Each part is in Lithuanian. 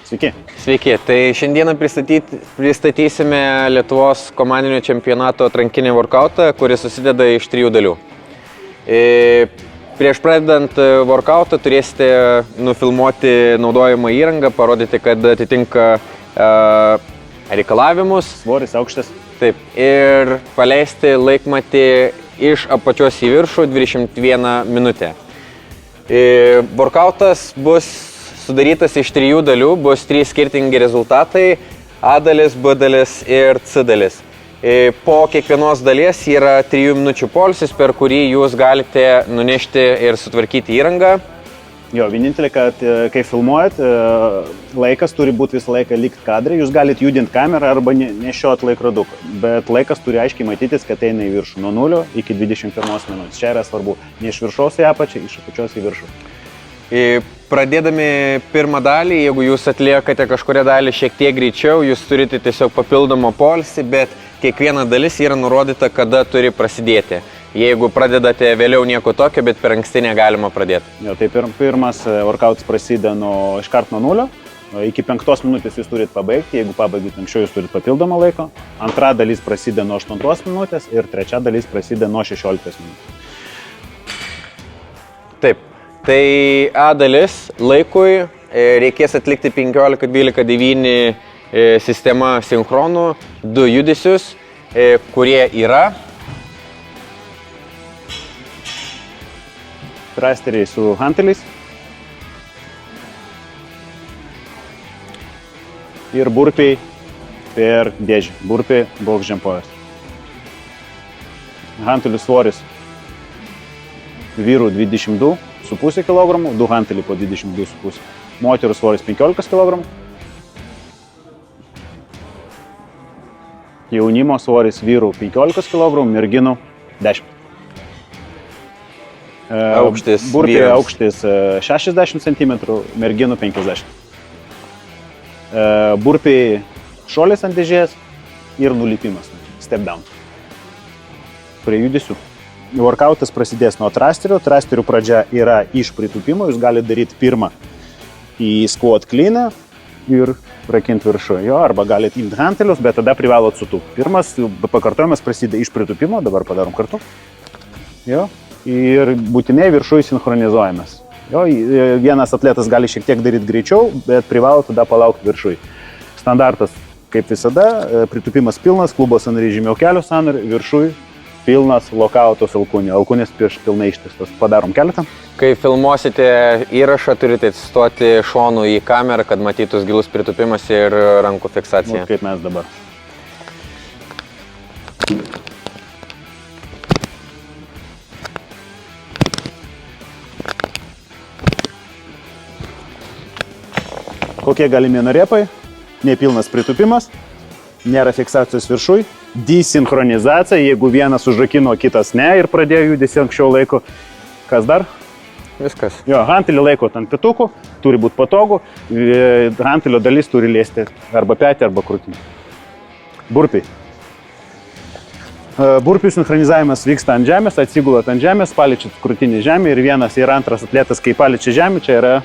Sveiki. Sveiki. Tai šiandieną pristatysime Lietuvos komandinio čempionato atrankinį workoutą, kuris susideda iš 3 dalių. Prieš pradedant workoutą turėsite nufilmuoti naudojamą įrangą, parodyti, kad atitinka reikalavimus. Svoris aukštas. Taip. Ir paleisti laikmatį iš apačios į viršų 21 minutę. Workoutas bus sudarytas iš 3 dalių, bus 3 skirtingi rezultatai – A dalis, B dalis ir C dalis. Po kiekvienos dalies yra 3 minučių poilsis, per kurį jūs galite nunešti ir sutvarkyti įrangą. Jo, vienintelė, kad kai filmuojat, laikas turi būti visą laiką likt kadre, jūs galite judinti kamerą arba nešiot laikroduką, bet laikas turi aiškiai matytis, kad eina į viršų nuo 0 iki 21 minutės. Čia yra svarbu, ne iš viršaus į apačią, iš apačios į viršų. Pradėdami pirmą dalį, jeigu jūs atliekate kažkurią dalį šiek tiek greičiau, jūs turite tiesiog papildomą poilsį, bet kiekviena dalis yra nurodyta, kada turi prasidėti. Jeigu pradedate vėliau nieko tokio, bet per anksti negalima pradėti. Jo, tai pirmas workoutas prasideda iškart nuo 0, iki 5 minutės jūs turite pabaigti, jeigu pabaigit anksčiau, jūs turite papildomą laiko. Antra dalis prasideda nuo 8 minutės ir trečia dalis prasideda nuo 16 minutės. Taip. Tai A dalis laikui reikės atlikti 15, 12, 9 sistema sinchronų, 2 judesius, kurie yra Thrusteriai su hanteliais ir burpiai per dėžį, burpiai box žempojas. Hantelių svoris vyrų 22,5 kg, 2 hanteliai po 22,5 kg, moterų svoris 15 kg, jaunimo svoris vyrų 15 kg, merginų 10 kg. Aukštis burpiai aukštis 60 cm, merginų 50 cm. Burpiai šuolis ant dėžės ir nulipimas, step down. Prie judesių. Workoutas prasidės nuo thrusterių pradžia yra iš pritūpimo, jūs galite daryti pirmą į squat cleaną ir rakinti viršų, jo, arba galite imti hantelius, bet tada privalot sutūpti. Pirmas pakartojimas prasideda iš pritūpimo, dabar padarom kartu. Jo, ir būtinai viršui sinchronizuojamas. Jo, vienas atletas gali šiek tiek daryti greičiau, bet privalo tada palaukti viršui. Standartas, kaip visada, pritūpimas pilnas, klubo sąnariai žemiau kelio sąnarių, viršui pilnas lokautos alkūnė. Alkūnės prieš pilnai ištistos. Padarom keletą. Kai filmuosite įrašą, turite atsistoti šonu į kamerą, kad matytus gilus pritūpimas ir rankų fiksacija. Kaip mes dabar. Kokie galimi repai? Nepilnas pritūpimas, nėra fiksacijos viršui, desinchronizacija, jeigu vienas užrakino, kitas ne ir pradėjo judesį anksčiau laiko. Kas dar? Viskas. Jo, hantelį laikot ant petukų, turi būti patogu, hantelio dalis turi liesti arba petį, arba krūtinį. Burpiai. Burpių sinchronizavimas vyksta ant žemės, atsigulat ant žemės, paliečiat krūtinį žemę ir vienas ir antras atletas, kai paliečia žemę, čia yra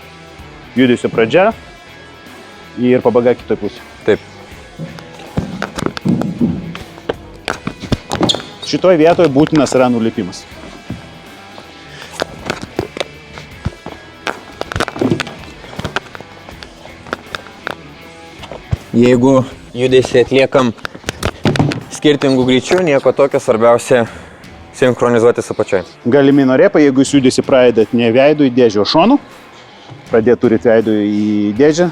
judesio pradžia ir pabaiga kitoj pusė. Taip. Šitoj vietoje būtinas yra nulipimas. Jeigu judesį atliekam skirtingų greičių, nieko tokio, svarbiausia sinchronizuotis apačioj. Galimi repai, jeigu jūs judesį pradedat ne veidu į dėžę, o šonu, pradėt turit veidu į dėžę,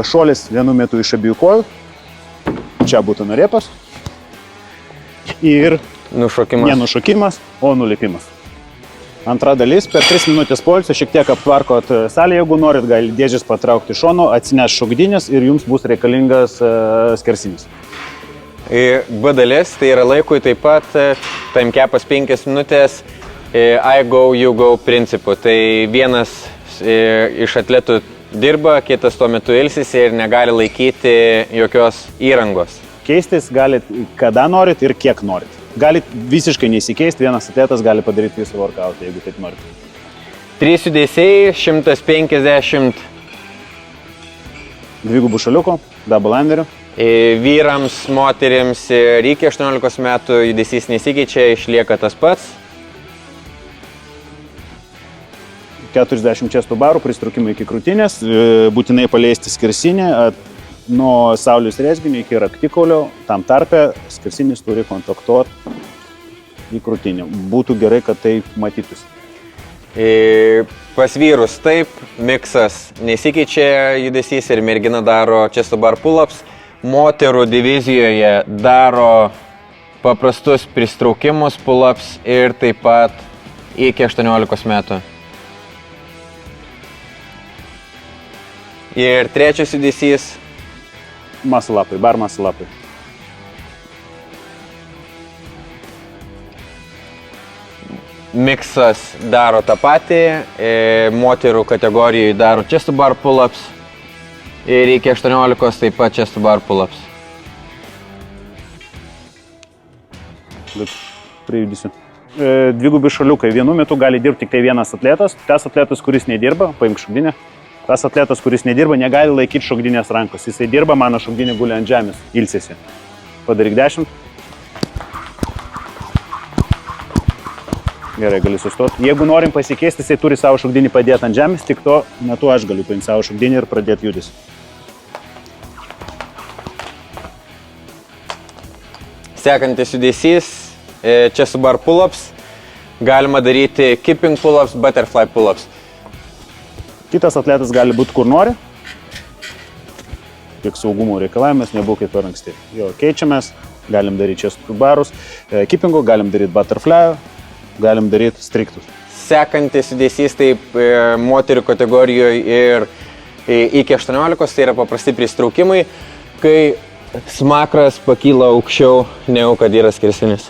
šuolis vienu metu iš abiejų kojų, čia būtų repas ir nušokimas. Ne nušokimas, o nulipimas. Antra dalis, per 3 minutės poilsio šiek tiek aptvarkot salę, jeigu norit, gali dėžės patraukti šonu, atsineš šokdynės ir jums bus reikalingas skersinis. B dalis, tai yra laikui taip pat, time capas 5 minutės, I go, you go principu. Tai vienas iš atletų dirba, kitas tuo metu ilsisi ir negali laikyti jokios įrangos. Keistis galit kada norit ir kiek norit. Galit visiškai nesikeisti, vienas atletas gali padaryti visą workoutą, jeigu taip norit. 3 judesiai, 150 Dvigubų šaliukų, double underių. Vyrams, moterims ir iki 18 metų judesys nesikeičia, išlieka tas pats. 40 čestų barų, pristraukimai iki krūtinės, būtinai paleisti skersinį nuo saulės rezginio iki raktikaulio, tam tarpe skersinis turi kontaktuoti į krūtinę. Būtų gerai, kad tai matytųsi. Pas vyrus taip, miksas nesikeičia judesys ir mergina daro chest to bar pull-ups. Moterų divizijoje daro paprastus pristraukimus pull-ups ir taip pat iki 18 metų. Ir trečias judesys. Muscle upai, bar muscle upai. Miksas daro tą patį, moterų kategorijoje daro chest to bar pull-ups ir iki 18 taip pat chest to bar pull-ups. Bet prijudisiu. Dvigubi šaliukai. Vienu metu gali dirbti tik tai vienas atletas. Tas atletas, kuris nedirba, paimk šokdinę. Tas atletas, kuris nedirba, negali laikyti šokdinės rankos. Jisai dirba, mano šokdinė guli ant žemės, ilsėsi. Padaryk 10. Gerai, gali sustoti. Jeigu norim pasikeisti, jisai turi savo šokdinį padėti ant žemės, tik to metu aš galiu paimti savo šokdinį ir pradėti judesį. Sekantis judesys, chest to bar pull-ups. Galima daryti keeping pull-ups, butterfly pull-ups. Kitas atletas gali būti kur nori. Tiek saugumo reikalavimas, nebūk kaip per anksti. Jo, keičiamės, galim daryti chest to barus, keepingo, galim daryti butterfly, galim daryti striktus. Sekantis judesys taip moterių kategorijoje ir iki 18, tai yra paprasti pristraukimai, kai smakras pakyla aukščiau negu kad yra skersinis.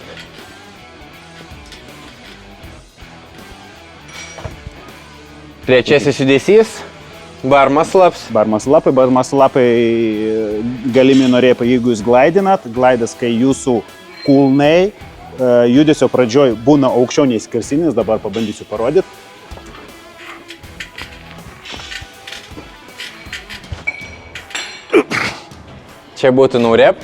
Trečiasis judesys, bar muscle ups. Bar muscle upai galimi norėpai, jeigu jūs glaidinat, glaidas, kai jūsų kulnai judesio pradžioj būna aukščiau nei skersinis, dabar pabandysiu parodyti. Čia būtų no rep.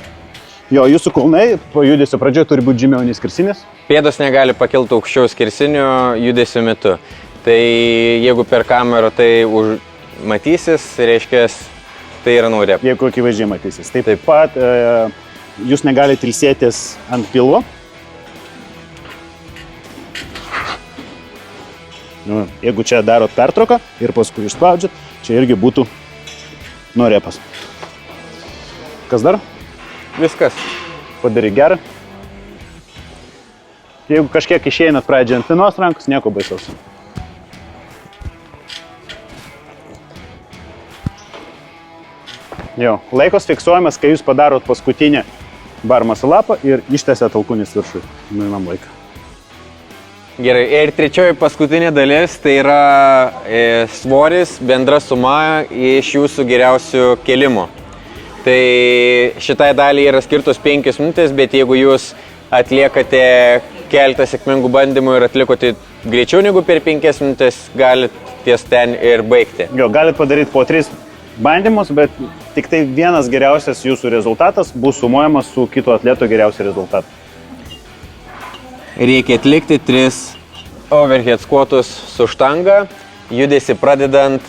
Jo, jūsų kulnai po judesio pradžioj turi būti žemiau nei skersinis. Pėdos negali pakilti aukščiau skersinio judesio metu. Tai jeigu per kamerą tai matysis, reiškia, tai yra no rep. Jeigu akivaizdžiai matysis. Taip pat jūs negalite ilsėtis ant pilvo. Jeigu čia darot pertrauką ir paskui išspaudžiat, čia irgi būtų no repas. Kas dar? Viskas. Padaryk gerą. Jeigu kažkiek išeinat pradžią ant vienos rankos, nieko baisaus. Jo, laikos fiksuojamas, kai jūs padarot paskutinį bar muscle upą ir ištęsėt alkūnės viršui. Nuimam laiką. Gerai, ir trečioji paskutinė dalis, tai yra svoris, bendra suma iš jūsų geriausių kėlimų. Tai šitai daliai yra skirtos 5 minutės, bet jeigu jūs atliekate keletą sėkmingų bandymų ir atlikote greičiau negu per 5 minutės, galite ties ten ir baigti. Jo, galite padaryti po 3 bandymus, bet tik tai vienas geriausias jūsų rezultatas bus sumuojamas su kito atleto geriausiu rezultatu. Reikia atlikti 3 overhead squatus su štanga, judesi pradedant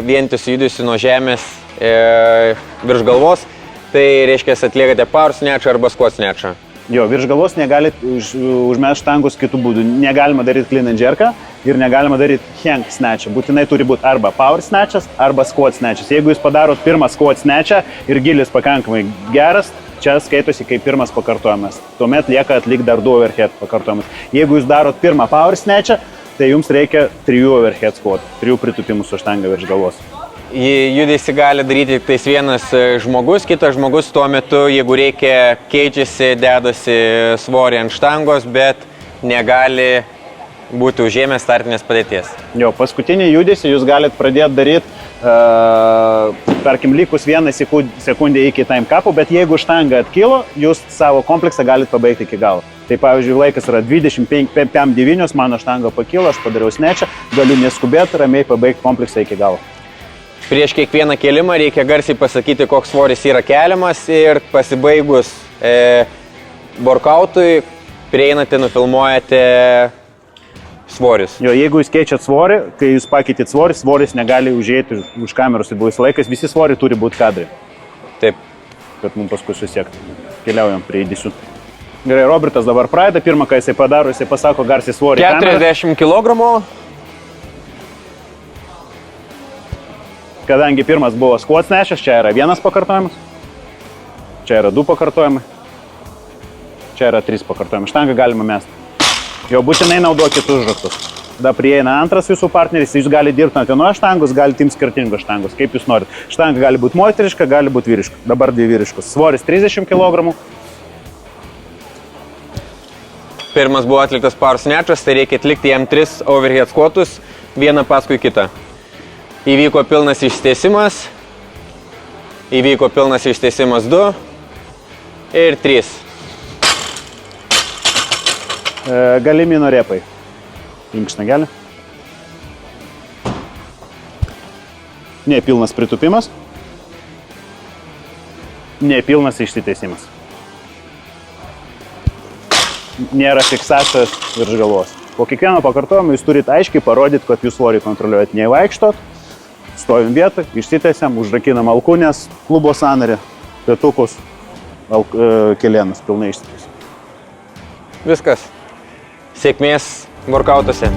vientisų judesių nuo žemės virš galvos, tai reiškia atliekate power snatch arba squat snatch. Jo, virš galvos negalite užmest štangus kitų būdų. Negalima daryti clean and jerką ir negalima daryti hang snatchą. Būtinai turi būti arba power snatchas, arba squat snatchas. Jeigu jūs padarot pirmą squat snatchą ir gilis pakankamai geras, čia skaitosi kaip pirmas pakartojimas. Tuomet lieka atlikti dar 2 overhead pakartojimus. Jeigu jūs darot pirmą power snatchą, tai jums reikia 3 overhead squat, 3 pritūpimų su štanga virš galvos. Judesį gali daryti tik vienas žmogus, kitas žmogus tuo metu, jeigu reikia, keičiasi, dedasi svorį ant štangos, bet negali būti užėmęs startinės padėties. Jo, paskutinį judesį jūs galite pradėti daryti, tarkim, likus 1 sekundę iki time cap'o, bet jeigu štanga atkilo, jūs savo kompleksą galite pabaigti iki galo. Tai pavyzdžiui, laikas yra 25-9, mano štanga pakilo, aš padariau snatchą, galiu neskubėti, ramiai pabaigti kompleksą iki galo. prieš kiekvieną kėlimą reikia garsiai pasakyti, koks svoris yra keliamas ir pasibaigus workoutui prieinate, nufilmuojate svorius. Jo, jeigu jūs keičiat svorį, kai jūs pakeitit svorį, svoris negali užėjti už kameros, tai buvo visą laikas, visi svoriai turi būti kadrai, Taip. kad mums paskui susiekti. Keliaujam prie judesių. Gerai, Robertas dabar pradeda, pirmą, ką jisai padaro, jisai pasako garsiai svorį. 40 kg. Kadangi pirmas buvo squats nešęs, čia yra vienas pakartojimas, čia yra 2 pakartojimai, čia yra 3 pakartojimai. Štangą galima mesti. Jau būtinai naudokit užraktus. Tada prieina antras jūsų partneris, jūs gali dirbti ant vienos štangos, galite imti skirtingos štangos, kaip jūs norit. Štanga gali būti moteriška, gali būti vyriška. Dabar 2 vyriškus. Svoris 30 kg. Pirmas buvo atliktas power snatchas, tai reikia atlikti jam 3 overhead squatus, vieną paskui kitą. Įvyko pilnas ištiesimas, įvyko pilnas ištiesimas 2 ir 3. Galimino repai. Imk štangelį. Nepilnas pritupimas. Nepilnas išsiteisimas. Nėra fiksacijos virš galvos. Po kiekvieno pakartojimo jūs turite aiškiai parodyti, kad jūs svorį kontroliuojat. Nevaikštot, stovim vietą, išsiteisiam, užrakinam alkūnės, klubo sąnarį, pėtukus, kelienus pilnai išsiteisiam. Viskas. Sėkmės workoutuose.